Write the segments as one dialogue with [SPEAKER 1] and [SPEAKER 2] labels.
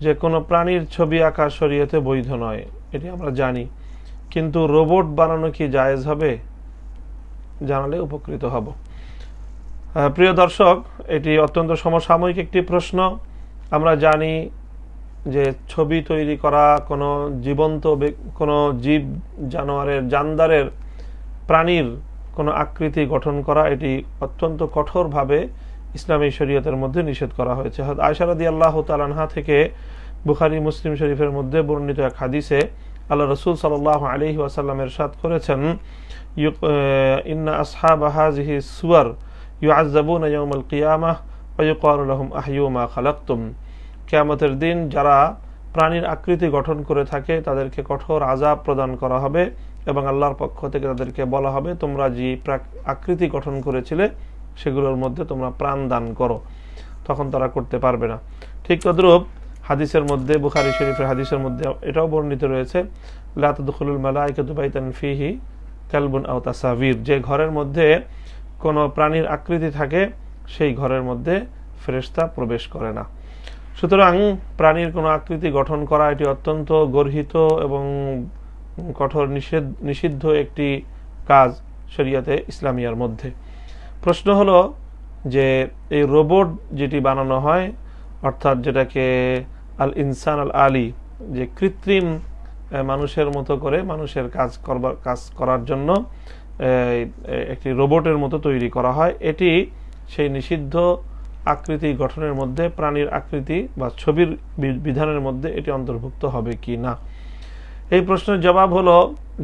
[SPEAKER 1] যে কোনো প্রাণীর ছবি আঁকা শরীয়তে বৈধ নয়, এটি আমরা জানি, কিন্তু রোবট বানানো কি জায়েজ হবে? জানালে উপকৃত হব। প্রিয় দর্শক, এটি অত্যন্ত সমসাময়িক একটি প্রশ্ন। আমরা জানি যে ছবি তৈরি করা কোনো জীবন্ত কোনো জীব, জানোয়ারের, জানদারের, প্রাণীর কোনো আকৃতি গঠন করা এটি অত্যন্ত কঠোরভাবে ইসলামী শরীয়তের মধ্যে নিষেধ করা হয়েছে। আয়েশা রাদিয়াল্লাহু তাআলা আনহা থেকে বুখারী মুসলিম শরীফের মধ্যে বর্ণিত এক হাদিসে আল্লাহ রাসূল সাল্লাল্লাহু আলাইহি ওয়াসাল্লাম ইরশাদ করেছেন, ইন্না আসহাবা হাযিহি সুওয়ার ইউআযাবুনা ইয়াওমাল কিয়ামাহ ওয়া ইউকালু লাহুম আহইয়ু মা খালাকতুম। কিয়ামতের দিন যারা প্রাণীর আকৃতি গঠন করে থাকে তাদেরকে কঠোর আযাব প্রদান করা হবে এবং আল্লাহর পক্ষ থেকে তাদেরকে বলা হবে, তোমরা যে আকৃতি গঠন করেছিলে সেগুলোর মধ্যে তোমরা প্রাণ দান করো। তখন তারা করতে পারবে না। ঠিক তদ্রূপ হাদিসের মধ্যে, বুখারী শরীফের হাদিসের মধ্যে এটাও বর্ণিত রয়েছে, লা তাদখুলুল মালাইকাতু বাইতান ফিহি কালবুন আও তাসাবির, যে ঘরের মধ্যে কোনো প্রাণীর আকৃতি থাকে সেই ঘরের মধ্যে ফেরেশতা প্রবেশ করে না। সুতরাং প্রাণীর কোনো আকৃতি গঠন করা এটি অত্যন্ত গর্হিত এবং কঠোর নিষিদ্ধ একটি কাজ শরীয়তে ইসলামিয়ার মধ্যে। প্রশ্ন হলো যে এই রোবট যেটি বানানো হয়, অর্থাৎ যেটাকে আল ইনসান আল আলী, যে কৃত্রিম মানুষের মতো করে মানুষের কাজ করার জন্য একটি রোবটের মতো তৈরি করা হয়, এটি সেই নিষিদ্ধ আকৃতি গঠনের মধ্যে, প্রাণীর আকৃতি বা ছবির বিধানের মধ্যে এটি অন্তর্ভুক্ত হবে কি না। এই প্রশ্নের জবাব হলো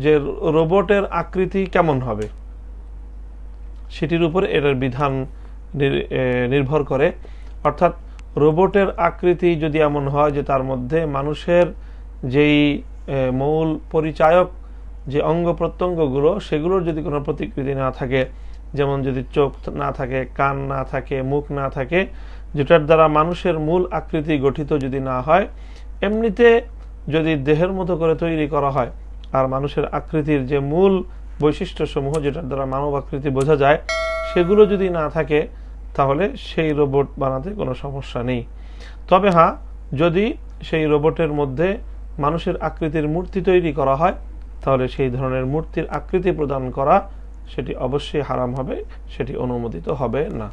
[SPEAKER 1] যে রোবটের আকৃতি কেমন হবে সেটির উপর এর বিধান নির্ভর করে। অর্থাৎ রোবটের আকৃতি যদি এমন হয় যে তার মধ্যে মানুষের যেই মূল পরিচায়ক যে অঙ্গ প্রত্যঙ্গগুলো সেগুলোর যদি কোনো প্রতিকৃতি না থাকে, যেমন যদি চোখ না থাকে, কান না থাকে, মুখ না থাকে, যেটার দ্বারা মানুষের মূল আকৃতি গঠিত যদি না হয়, এমনিতে যদি দেহের মতো করে তৈরি করা হয় আর মানুষের আকৃতির যে মূল বৈশিষ্ট্যসমূহ যেটার দ্বারা মানব আকৃতি বোঝা যায় সেগুলো যদি না থাকে, তাহলে সেই রোবট বানাতে কোনো সমস্যা নেই। তবে হ্যাঁ, যদি সেই রোবটের মধ্যে মানুষের আকৃতির মূর্তি তৈরি করা হয়, তাহলে সেই ধরনের মূর্তির আকৃতি প্রদান করা সেটি অবশ্যই হারাম হবে, সেটি অনুমোদিত হবে না।